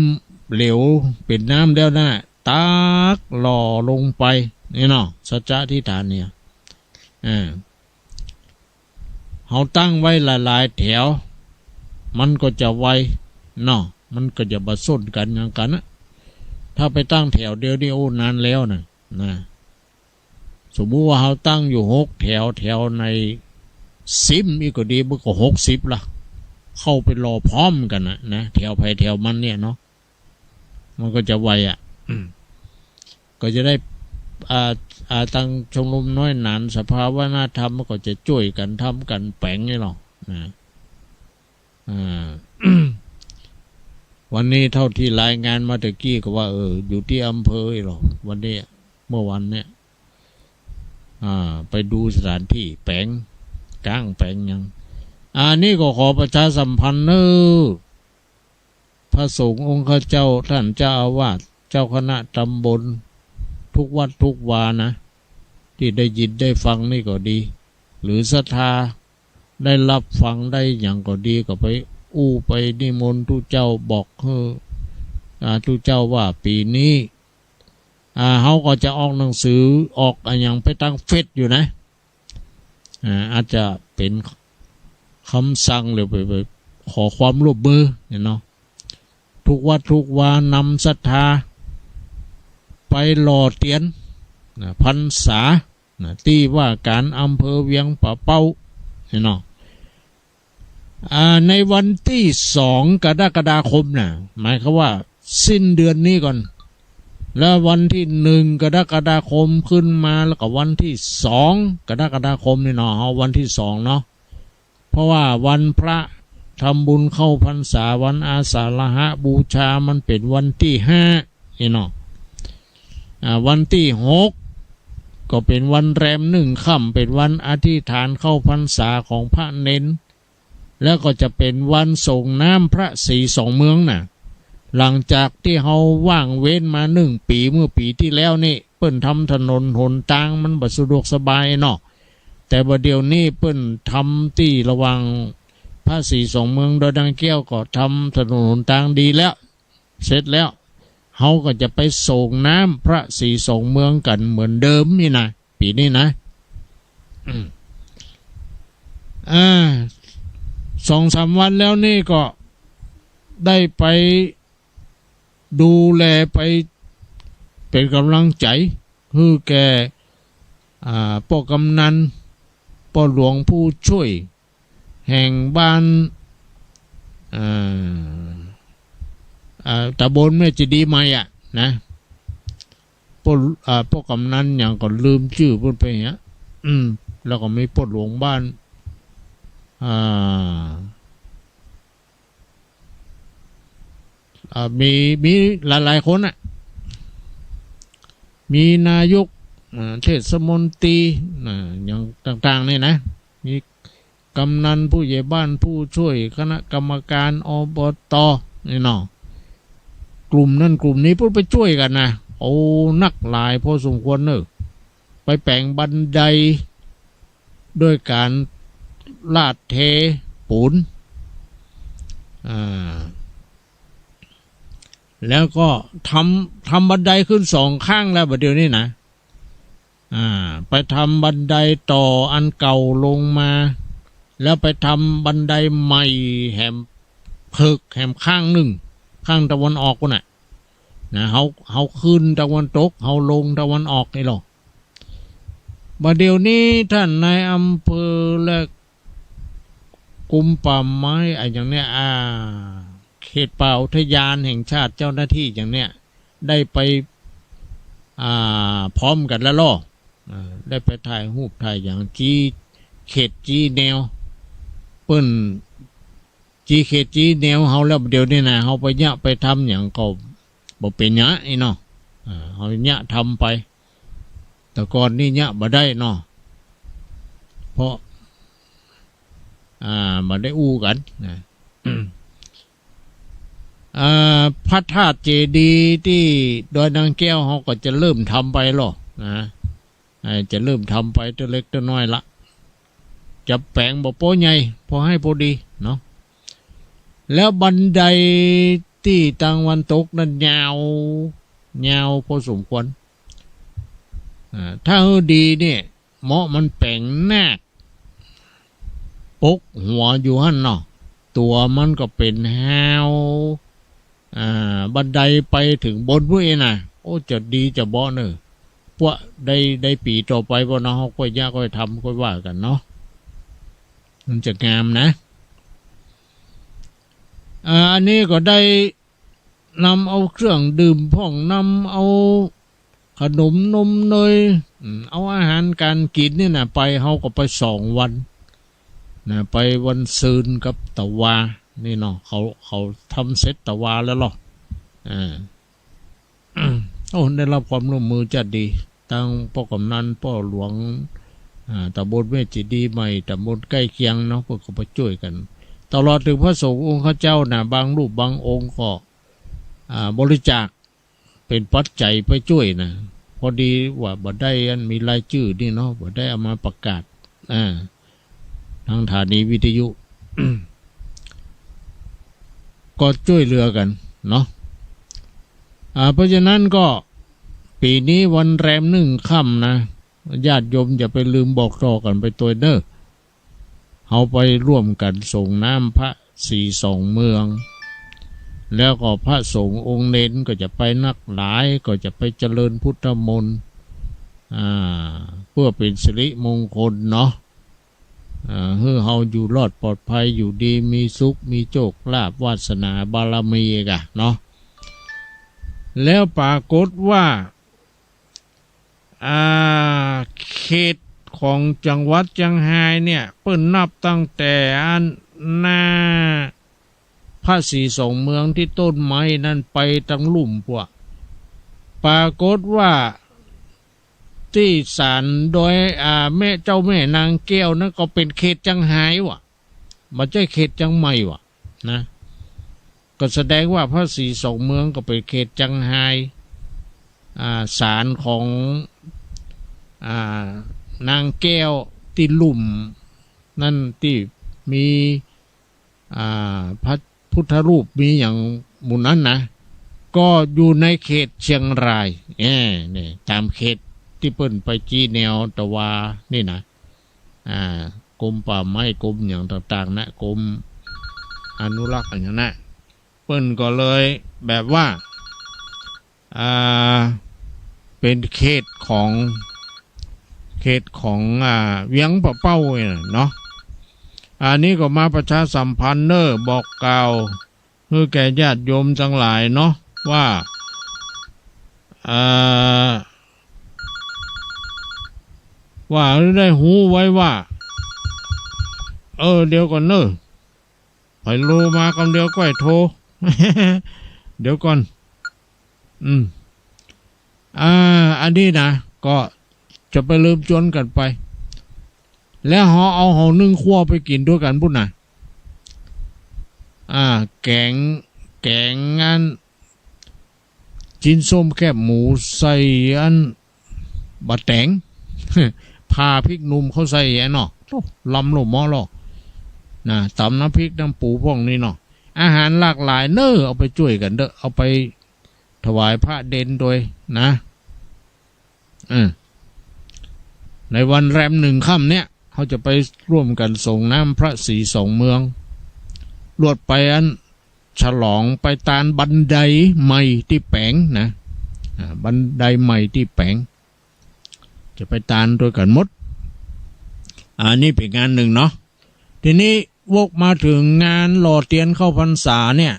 เหลวเป็นน้ำแล้วนะตักหล่อลงไปนี่เนาะสัจจะที่ฐานเนี่ยเขาตั้งไว้หลายๆแถวมันก็จะไวเนาะมันก็จะบะส้นกันอย่างกันนะถ้าไปตั้งแถวเดียวนี่โอ้นานแล้วนะสมมุติว่าเขาตั้งอยู่6แถวใน10อีกก็ดีมันก็60ละเข้าไปรอพร้อมกันนะแถวไปแถวมันเนี่ยเนาะมันก็จะไวก็จะได้ตั้งชมรมน้อยหนานสภาวัฒนธรรมมันก็จะช่วยกันทำกันแปลงนี่หรอกวันนี้เท่าที่รายงานมาตะกี้ก็ว่าอยู่ที่อำเภอหรอกวันนี้เมื่อวันเนี้ยไปดูสถานที่แปลงกลางแปลงยังนี่ก็ขอประชาสัมพันธ์พระสงฆ์องค์ข้าเจ้าท่านเจ้าอาวาสเจ้าคณะตำบลทุกวัดทุกวานะที่ได้ยินได้ฟังนี่ก็ดีหรือศรัทธาได้รับฟังได้อย่างก็ดีก็ไปไปนิมนต์ทุกเจ้าบอกทุกเจ้าว่าปีนี้เขาก็จะออกหนังสือออกอย่างไปตั้งเฟซอยู่นะอาจจะเป็นคำสั่งหรือไปขอความร่วมมือเนาะทุกวัดทุกวานำศรัทธาไปหล่อเตียนพรรษาที่ว่าการอำเภอเวียงป่าเป้าเนาะในวันที่2 กรกฎาคมหมายความว่าสิ้นเดือนนี้ก่อนแล้ววันที่1 กรกฎาคมขึ้นมาแล้วก็วันที่2 กรกฎาคมนี่เนาะเอาวันที่2เนาะเพราะว่าวันพระทำบุญเข้าพรรษาวันอาสาฬหบูชามันเป็นวันที่5นี่เนาะวันที่6ก็เป็นวันแรม1 ค่ำเป็นวันอธิษฐานเข้าพรรษาของพระเน้นแล้วก็จะเป็นวันส่งน้ำพระศรีสองเมืองหลังจากที่เขาว่างเว้นมา1 ปีเมื่อปีที่แล้วนี่เปิ้นทำถนนหนทางมันบ่สะดวกสบายเนาะแต่ว่าเดี๋ยวนี้เปิ้นทำที่ระวังพระศรีสองเมืองโดยดังแก้วก็ทำถนนหนทางดีแล้วเสร็จแล้วเขาก็จะไปส่งน้ำพระศรีสองเมืองกันเหมือนเดิมนี่นะปีนี้นะ2-3 วันแล้วนี่ก็ได้ไปดูแลไปเป็นกำลังใจคือแกป้อกำนันป้อหลวงผู้ช่วยแห่งบ้านตำบลแม่จีดีใหม่นะ พวกกำนันอย่างก็ลืมชื่อเพิ่นไปเนี้ยแล้วก็มีปลดหลวงบ้านมีหลายๆคนอ่ะมีนายกเทศมนตรีอย่างต่างๆนี่นะมีกำนันผู้ใหญ่บ้านผู้ช่วยคณะกรรมการอบตนี่เนาะกลุ่มนั้นกลุ่มนี้พูดไปช่วยกันนะโอ้นักหลายพอสมควรเนอะไปแปลงบันไดด้วยการลาดเทปูนแล้วก็ทำบันไดขึ้นสองข้างแล้วบัดเดี๋ยวนี้นะไปทำบันไดต่ออันเก่าลงมาแล้วไปทำบันไดใหม่แหมเพิกแหมข้างหนึ่งข้างตะวันออกน่ะนะเขาขึ้นตะวันตกเขาลงตะวันออกนี่หรอบัดเดี๋ยวนี้ท่านนายอำเภอและกรมป่าไม้อย่างเนี้ยเขตป่าอุทยานแห่งชาติเจ้าหน้าที่อย่างเนี้ยได้ไปพร้อมกันแล้วล่อได้ไปถ่ายรูปถ่ายอย่างเขตแนวเปิ้นเขตแนวเฮาแล้วเดี๋ยวนี้นะเฮาไปยะไปทำอย่างก็บ่เป็นยะนี่เนาะเฮายะทำไปแต่ก่อนนี่ยะบ่ได้เนาะเพราะบ่ได้อู้กันนะพระธาตุเจดีย์ที่ดอยนางแก้วเขาก็จะเริ่มทำไปหรอนะจะเริ่มทำไปตัวเล็กตัวน้อยละจะแปลงบ่โป้ใหญ่พอให้พอดีเนาะแล้วบันไดที่ตะวันตกนั้นยาวพอสมควรถ้าดีเนี่ยเหมาะมันแปลงแนกปกหัวอยู่หั่นเนาะตัวมันก็เป็นแฮวบันไดไปถึงบนพวกเองนะโอ้จะดีจะบ่เนอะพวกได้ปีต่อไปพวกน้องเขาก็ยากก็ทำก็ว่ากันเนาะมันจะงามนะอันนี้ก็ได้นำเอาเครื่องดื่มพ่องนำเอาขนมนมเนยเอาอาหารการกินนี่นะไปเขาก็ไป2 วันนะไปวันซืนกับตะวานี่เนาะเขาทำเสร็จตะวาแล้วหรอโอ้ได้รับความร่วมมือจัดดีตั้งพ่อกำนันพ่อหลวงตำบลเวชดีใหม่ตำบลใกล้เคียงเนาะพวกเขาไปช่วยกันตลอดถึงพระสงฆ์องค์ข้าเจ้านะบางรูปบางองค์ก็บริจาคเป็นปัจจัยไปช่วยนะพอดีว่าบ่ได้อันมีรายชื่อนี่เนาะบ่ได้เอามาประกาศทางสถานีวิทยุ ก็ช่วยเหลือกันเนาะเพราะฉะนั้นก็ปีนี้วันแรม1 ค่ำนะญาติโยมอย่าไปลืมบอกต่อกันไปตัวเนอะเขาไปร่วมกันส่งน้ำพระ42 เมืองแล้วก็พระสงฆ์องค์เน้นก็จะไปนักหลายก็จะไปเจริญพุทธมนต์เพื่อเป็นสิริมงคลเนาะเพื่อเฮาอยู่รอดปลอดภัยอยู่ดีมีสุขมีโชคลาภวาสนาบารมีกะเนาะแล้วปรากฏว่าเขตของจังหวัดเชียงรายเนี่ยเปิ้นนับตั้งแต่อันหน้าพระ42 เมืองที่ต้นไม้นั่นไปตั้งลุ่มพวกปรากฏว่าที่ศาลโดยแม่เจ้าแม่นางแก้วนั่นก็เป็นเขตจังไห้วะไม่ใช่เขตจังใหม่วะนะก็แสดงว่าพระ42 เมืองก็เป็นเขตจังไห้ศาลของนางแก้วที่ลุ่มนั่นที่มีพระพุทธรูปมีอย่างหมู่นั้นนะก็อยู่ในเขตเชียงรายนี่ตามเขตที่เปิ้นไปจี้แนวตะวานี่นะกรมป่าไม้กรมอย่างต่างๆนะกรมอนุรักษ์อย่างนั้นนะเปิ้นก็เลยแบบว่าเป็นเขตของเวียงปะเป้าเนาะอันนี้ก็มาประชาสัมพันธ์บอกกล่าวเพื่อแก่ญาติโยมทั้งหลายเนาะว่า ว่าได้หูไว้ว่าเดี๋ยวก่อนเนอะไปโลมาคำเดียวก็ให้โทร เดี๋ยวก่อนอันนี้นะก็จะไปลืมจนกันไปแล้วเอานึ่งคั่วไปกินด้วยกันพุ่นนะแกงงานจินส้มแคบหมูใส่อันบะแตง พาพริกหนุ่มเขาใส่แย่เนาะลำหลบหม้อหรอกนะตำน้ำพริกน้ำปูพวกนี้เนาะอาหารหลากหลายเนอะเอาไปช่วยกันเด้อเอาไปถวายพระเด่นโดยนะในวันแรม1 ค่ำเนี่ยเขาจะไปร่วมกันส่งน้ำพระศรีสองเมืองลวดไปอันฉลองไปตานบันไดใหม่ที่แปงนะบันไดใหม่ที่แปงจะไปตานโดยกันหมดนี่เป็นงานหนึ่งเนาะทีนี้วกมาถึงงานหล่อเทียนเข้าพรรษาเนี่ย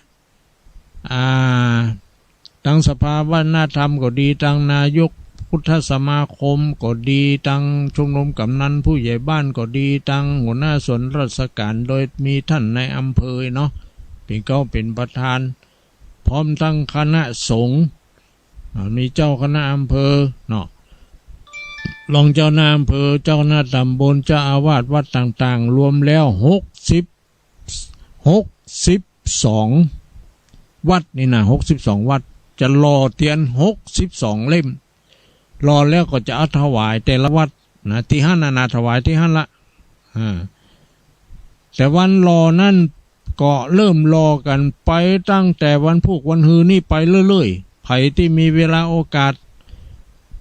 ทั้งสภาวัฒนธรรมก็ดีทั้งนายกพุทธสมาคมก็ดีทั้งชมรมกำนันผู้ใหญ่บ้านก็ดีทั้งหัวหน้าส่วนราชการโดยมีท่านในอำเภอเนาะเป็นประธานพร้อมทั้งคณะสงฆ์มีเจ้าคณะอำเภอเนาะรองเจ้าหน้าอำเภอเจ้าหน้าตำบลเจ้าอาวาสวัดต่างๆรวมแล้ว62วัดนี่นะ62วัดจะรอเทียน62เล่มรอแล้วก็จะเอาถวายแต่ละวัดนะที่ห้านาถวายที่ห้าละแต่วันรอนั่นก็เริ่มรอกันไปตั้งแต่วันพุธวันฮือนี่ไปเรื่อยๆไผที่มีเวลาโอกาส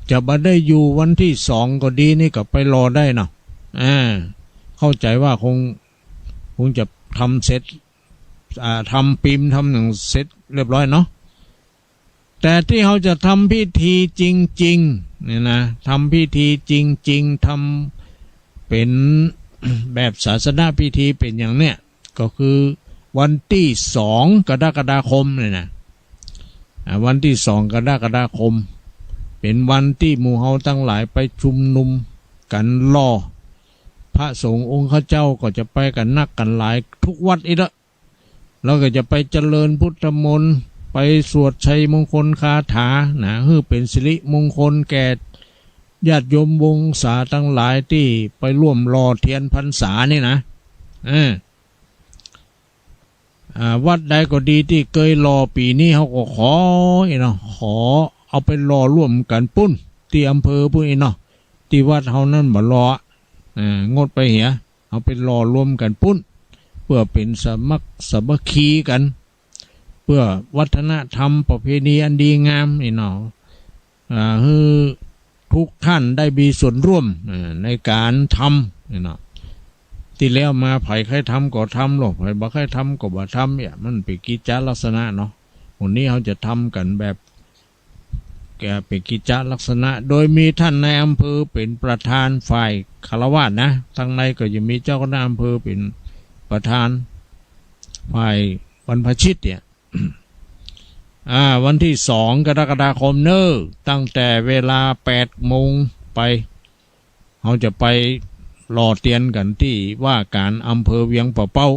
จะมาได้อยู่วันที่2ก็ดีนี่ก็ไปรอได้เนาะเข้าใจว่าคงจะทำเสร็จทำปิมทำหนังเสร็จเรียบร้อยเนาะแต่ที่เขาจะทำพิธีจริงๆเนี่ยนะทำพิธีจริงๆทำเป็น แบบศาสนาพิธีเป็นอย่างเนี้ยก็คือวันที่2 กรกฎาคมเนี่ยนะวันที่2 กรกฎาคมเป็นวันที่หมู่เฮาทั้งหลายไปชุมนุมกันรอพระสงฆ์องค์ข้าเจ้าก็จะไปกันนักกันหลายทุกวัดอีกแล้วก็จะไปเจริญพุทธมนต์ไปสวดชัยมงคลคาถานะเพื่อเป็นสิริมงคลแก่ญาติโยมวงศาทั้งหลายที่ไปร่วมรอเทียนพรรษานี่นะวัดใดก็ดีที่เคยรอปีนี้เขาก็ขอเอาไปรอร่วมกันปุ้นที่อำเภอปุ้นเนาะที่วัดเฮานั่นบ่รองดไปเหียเอาไปรอร่วมกันปุ้นเพื่อเป็นสามัคคีกันเพื่อวัฒนธรรมประเพณีอันดีงามนี่เนาะให้ทุกท่านได้มีส่วนร่วมในการทำนี่เนาะที่แล้วมาไผใครทำก็ทำหรอกไผบ่ใครทำก็บ่ทำเนี่ยมันเป็นกิจลักษณะเนาะวันนี้เขาจะทำกันแบบเป็นกิจลักษณะโดยมีท่านในอำเภอเป็นประธานฝ่ายฆราวาสนะทางในก็จะมีเจ้าคณะอำเภอเป็นประธานฝ่ายบรรพชิตเนี่ย วันที่2 กรกฎาคมตั้งแต่เวลา8 โมงไปเขาจะไปรอเตียนกันที่ว่าการอำเภอเวียงป่าเป้า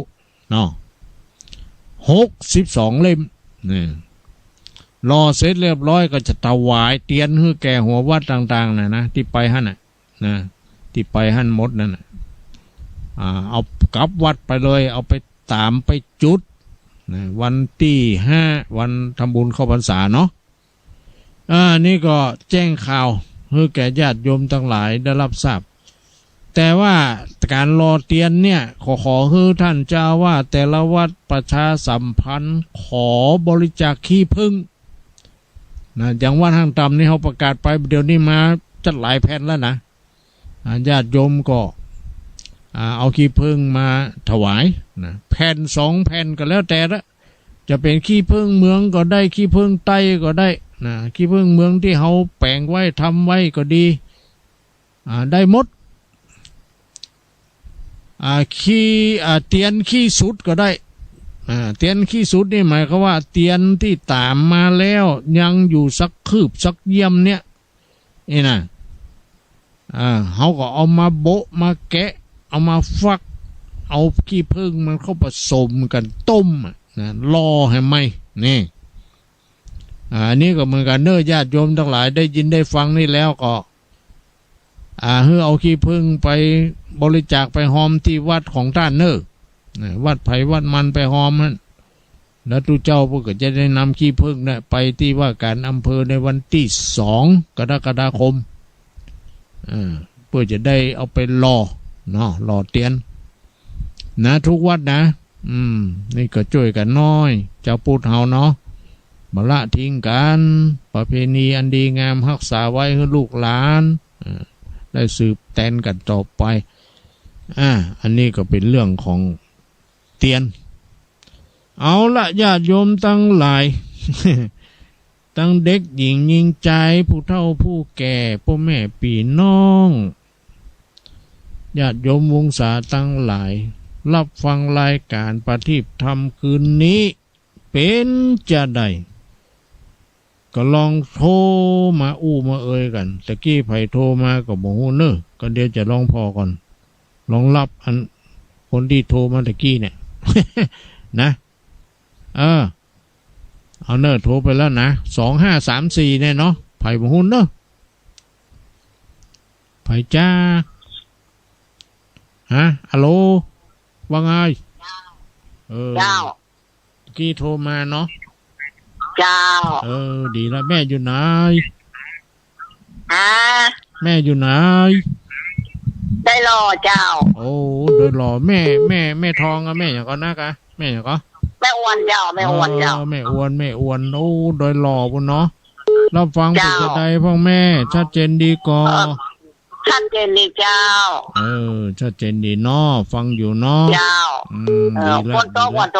เนาะ62 เล่มนี่รอเสร็จเรียบร้อยก็จะถวายเตียนให้แก่หัววัดต่างๆนะที่ไปหั่นนะที่ไปหั่นหมดนั่นเอากลับวัดไปเลยเอาไปตามไปจุดนะวันที่5วันทำบุญเข้าพรรษาเนาะนี่ก็แจ้งข่าวให้แก่ญาติโยมทั้งหลายได้รับทราบแต่ว่าการรอเตียนเนี่ยขอให้ท่านเจ้าว่าแต่ละวัดประชาสัมพันธ์ขอบริจาคขี้ผึ้งนะอย่างวัดห้างต่ำนี่เขาประกาศไปเดี๋ยวนี้มาจัดหลายแผ่นแล้วนะญาติโยมก็เอาขี้ผึ้งมาถวายนะแผ่น2 แผ่นก็แล้วแต่ละจะเป็นขี้ผึ้งเมืองก็ได้ขี้ผึ้งไต้ก็ได้นะขี้ผึ้งเมืองที่เขาแปลงไว้ทำไว้ก็ดีได้หมดเตียนขี้สุดก็ได้เตียนขี้สุดนี่หมายความว่าเตียนที่ตามมาแล้วยังอยู่สักคืบสักเยี่ยมเนี่ยนี่นะ เขาก็เอามาโบะมาแกะเอามาฟักเอาขี้ผึ้งมันเข้าผสมกันต้มนะรอให้ไหมนี่อันนี้ก็เหมือนกันเนื้อญาติโยมทั้งหลายได้ยินได้ฟังนี่แล้วก็เพื่อเอาขี้ผึ้งไปบริจาคไปหอมที่วัดของท่านเนอวัดไผ่วัดมันไปหอมนั่นแล้วทุกเจ้าพวกก็จะได้นำขี้ผึ้งเนี่ยไปที่ว่าการอำเภอในวันที่2 กรกฎาคมเพื่อจะได้เอาไปรอเนาะรอเตียนนะทุกวัดนะนี่ก็ช่วยกันน้อยเจ้าพูดเฮาเนาะมาละทิ้งกันประเพณีอันดีงามรักษาไว้ให้ลูกหลานได้สืบแตนกันต่อไปอันนี้ก็เป็นเรื่องของเตียนเอาละญาติโยมตั้งหลาย ตั้งเด็กหญิงยิงใจผู้เฒ่าผู้แก่พ่อแม่พี่น้องญาติโยมวงศาตั้งหลายรับฟังรายการประทีปธรรมคืนนี้เป็นจะได้ก็ลองโทรมามาเอ่ยกันตะกี้ไผโทรมาก็บอกฮู้เนอะก็เดี๋ยวจะลองพอก่อนลองรับอันคนที่โทรมาตะกี้เนี่ย นะเอาเนอะโทรไปแล้วนะ2534เนี่ยเนาะไผ่บอกฮู้เนอะไผ่จ้าฮัลโหลว่าไงเจ้ากี้โทรมาเนาะเจ้าดีแล้วแม่อยู่ไหนแม่อยู่ไหนได้รอเจ้าโอ้ได้รอแม่ทองอะแม่อย่างก็นักอะแม่อย่างก็แม่อ้วนเจ้าแม่อ้วนเจ้าแม่อ้วนโอ้ได้รอบุญเนาะรับฟังเป็นจะได้พ่อแม่ชัดเจนดีก่อชัดเจนดีเจ้าชัดเจนดีเนาะฟังอยู่เนาะเจ้าดีแล้วคนโตกว่าโต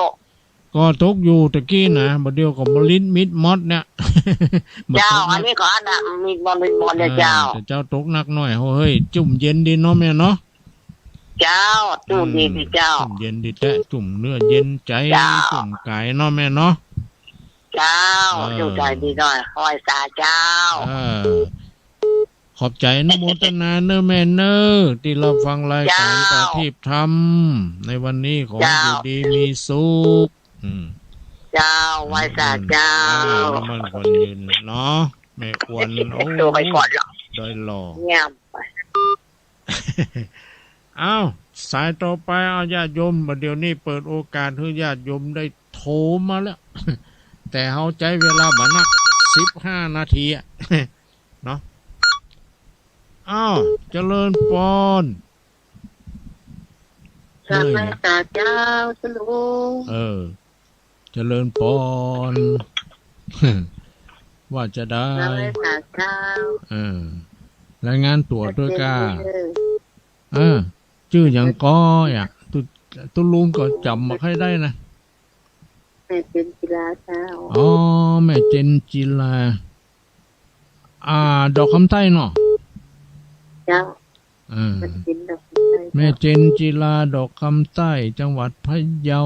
ก็ตกอยู่ตะกี้นะบัดเดียวกับบลิ้นมิดมอดเนี่ยเจ้าอันนี้ก็อันน่ะมิดมอดเนี่ยเจ้าแต่เจ้าตกหนักหน่อยเฮ้ยจุ่มเย็นดีเนาะแม่เนาะเจ้าจุ่มดีสิเจ้าจุ่มเย็นดีแต่จุ่มเนื้อเย็นใจจุ่มไก่เนาะแม่เนาะเจ้าจุ่มใจดีหน่อยคอยสาเจ้าขอบใจนโมทนาเนอแม่เนอที่เราฟังรายการประทีปธรรมในวันนี้ขออยู่ดีมีสุขเจ้าไว้สาเจ้ามันคนยืนเนาะแม่อ้วนโอ้โดยหล่อเงียบไปอ้าวสายต่อไปเอาญาติโยมเดี๋ยวนี้เปิดโอกาสให้ญาติโยมได้โทรมาแล้วแต่เขาใจเวลาบัดนัก15 นาทีเนาะอ้าวเจริญพรสาธุเจ้าสลุงเจริญพรว่าจะได้รายงานตัวด้วยก้าชื่ออย่างก้อยตุลุงก็จำมาให้ได้นะแม่เจนจิลาเจ้าอ๋อแม่เจนจิลาดอกคำใต้เนาะเจ้าแม่เจนจิลาดอกคำใต้จังหวัดพะเยา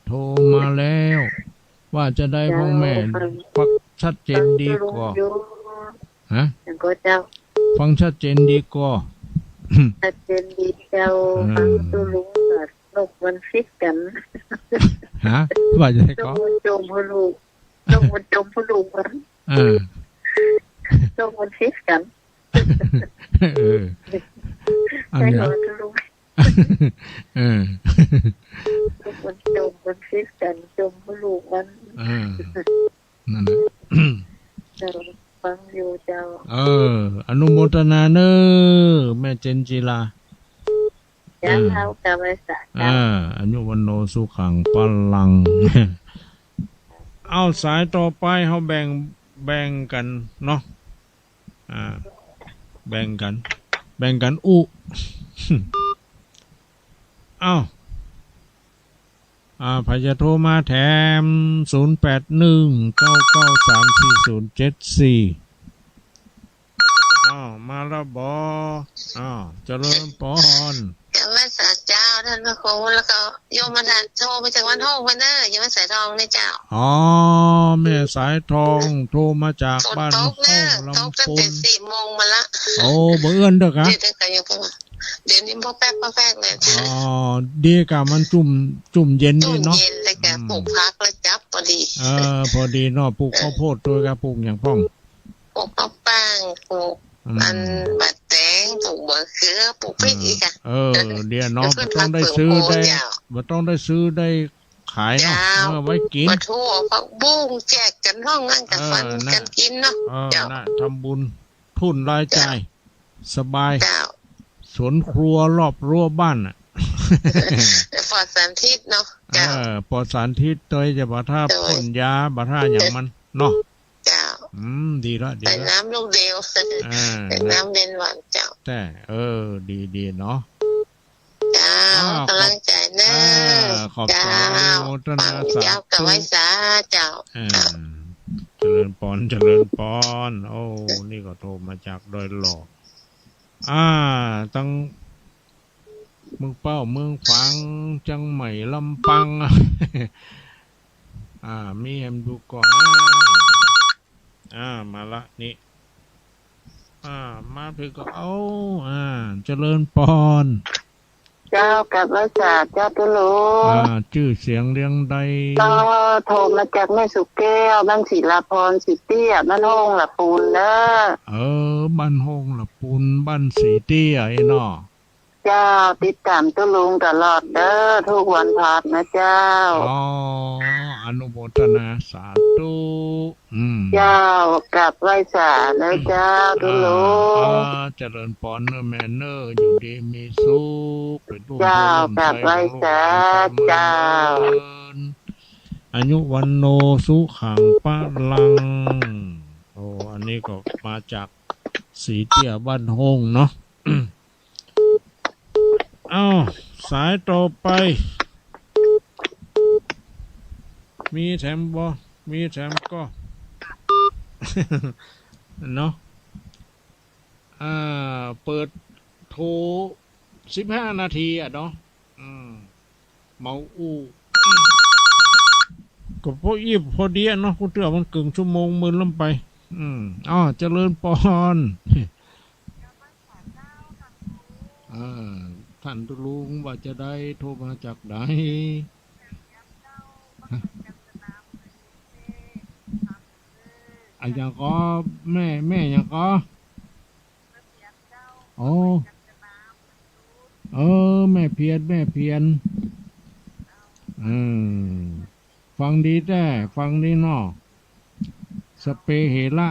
โทรมาแล้วว่าจะได้พ่อแม่ฟังชัดเจนดีกว่าฟังชัดเจนดีกว่าชัดเจนดีเจ้าฟังตุลุงนกมันฟิกกันว่าจะได้ก็นกมันจมพลูกนกมันจมพลูกกันนกมันฟิกกันอันนี้มันจมมันฟิกกันจมพลูกมันนั่นแหละฟังอยู่เจ้าอนุโมทนาเนอแม่เจนจิลาเจ้าเฮากะไว้สะอนุวันโนสุขังพลังเอาสายต่อไปเฮาแบ่งกันเนาะแบ่งกันพยาโทรมาแถม0819934074มาแล้วบอเจริญพรเจ้าแม่สาเจ้า ท่านพระครูแล้วก็โยมมาโทรมาจากวันห้องวันเนอร์ยังไม่ใส่ทองเลยเจ้าอ๋อแม่สายทองโทรมาจาก ฝน บ้าน ต ห้ กเน อ อะ ง ตก ลำ ตั้ง พู แต่ น 4 โมงมาละโอ้บ่เอื้อนเด้อกะเดี๋ยวก็ยังไปว่าเดี๋ยวนี้พ่อแป๊กเลย อ๋อดีกะมันจุ่มเย็น จุ่ ดี ม เนาะ เย็นเลยแกปลูกพักแล้วจับพอดี พอดีเนาะปลูกข้าวโพดด้วยกะปลูกอย่างพ่อง ปลูกมะปรางปลูกอันบัดแตงปลูกมะเขือปลูกพริกอีกอ่ะเดี๋ยวเนาะบ่ต้องได้ซื้อได้บ่ต้องได้ซื้อได้ขายเนาะไว้กินปลาทูผักบุ้งแจกกันห้องนั่งกันฟันกันกินเนาะเจ้าน่ะทำบุญทุนรายจ่ายสบาย เจ้า สวนครัวรอบรั้วบ้านอ่ะ ปลอดสารพิษเนาะเจ้าปลอดสารพิษโดยจะบ่ท่าพ่นยาบ่ท่าอย่างมันเนาะเจ้าดีละใส่น้ำลูกเดียวใส่น้ำเย็นหวานเจ้าแต่ดีเนาะเจ้ากำลังใจเนอะเจ้าปังเจ้ากับไว้สาเจ้าเจริญปอนโอ้นี่ก็โทรมาจากดอยหล่อตั้งเมืองเป้าเมืองฝังจังใหม่ลำปัง มีแฮมดูก่อนมาละนี่มาถึงก็เจริญปอนเจ้ากับไว้สาเจ้าตุลูชื่อเสียงเรียงใดก็โทรมาจากแม่สุแก้วบ้านศิลาพรสีเตี้ยบ้านห้องละปูนเด้อบ้านห้องละปูนบ้านสีเตี้ยไอ้เนาะเจ้าติดตามตุลุงตลอดเด้อทุกวันพฤหัสนะเจ้าอนุโมทนาสาธุเจ้ากับไหว้สาแล้วเจ้าตุลุงเจริญปอนเนอแมนเนอร์อยู่ดีมีสุขเป็นผู้เจ้ากับไหว้สาเจ้าอายุวันโนสุขังปะลังอันนี้ก็มาจากสีเตี้ยบ้านห้องเนาะสายต่อไปมีแถมบ่มีแถมก็ เนาะเปิดโทร15 นาทีเนาะเมาก็พออีบพอดีเนาะกูเตือมันกึ่งชั่วโมงมือลงไปเจริญปอนท่านตุลุงว่าจะได้โทรมาจากไหนอย่างก็แม่อย่างก็แม่เพียนฟังดีแต่ฟังดีเนาะสเปเหระ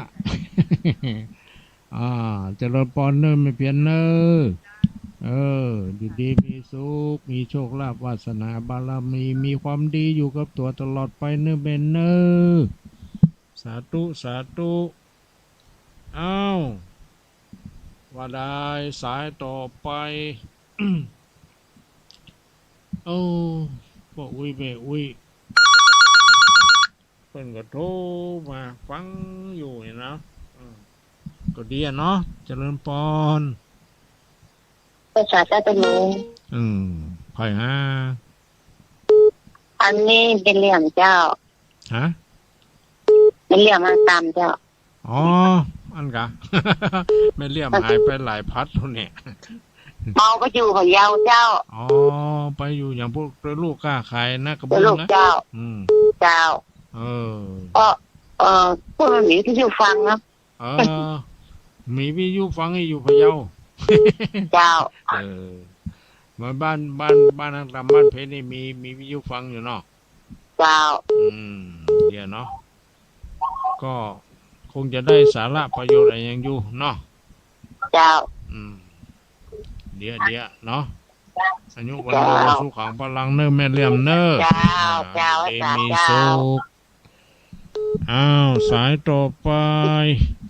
เจริญปอนเนอร์ไม่เพียนเนอร์ดีมีสุขมีโชคลาภวาสนาบารมีความดีอยู่กับตัวตลอดไปเนอเบนเนอร์สาธุว่าได้สายต่อไปพ่ออุ้ยแม่อุ้ยเพิ่นก็โทรมาฟังอยู่นะก็ดีเนาะเจริญปอนภาษาตุลุงไผ่อันนี้เป็นเหลี่ยมเจ้าเป็นเหลี่ยมมันตามเจ้าอันกะ ไม่เหลี่ยมหายไปหลายพัดทุเนี่ยเมาก็อยู่พะเยาเจ้าไปอยู่อย่างพวกลูกกล้าขายนะกระบุงนะเจ้าเจ้าพวกมันมีที่อยู่ฟังนะมีวิทยุฟังอยู่พะเยาเจ้ามาบ้านทางตามบ้านเพชรนี่มีวิทยุฟังอยู่เนาะเจ้าเดี๋ยวเนาะก็คงจะได้สาระประโยชน์อะไรยังอยู่เนาะเจ้าเดี๋ยวเนาะอายุวันโนสุขังพลังเนอแม่เหลี่ยมเนอเจ้ามีสุขสายต่อไป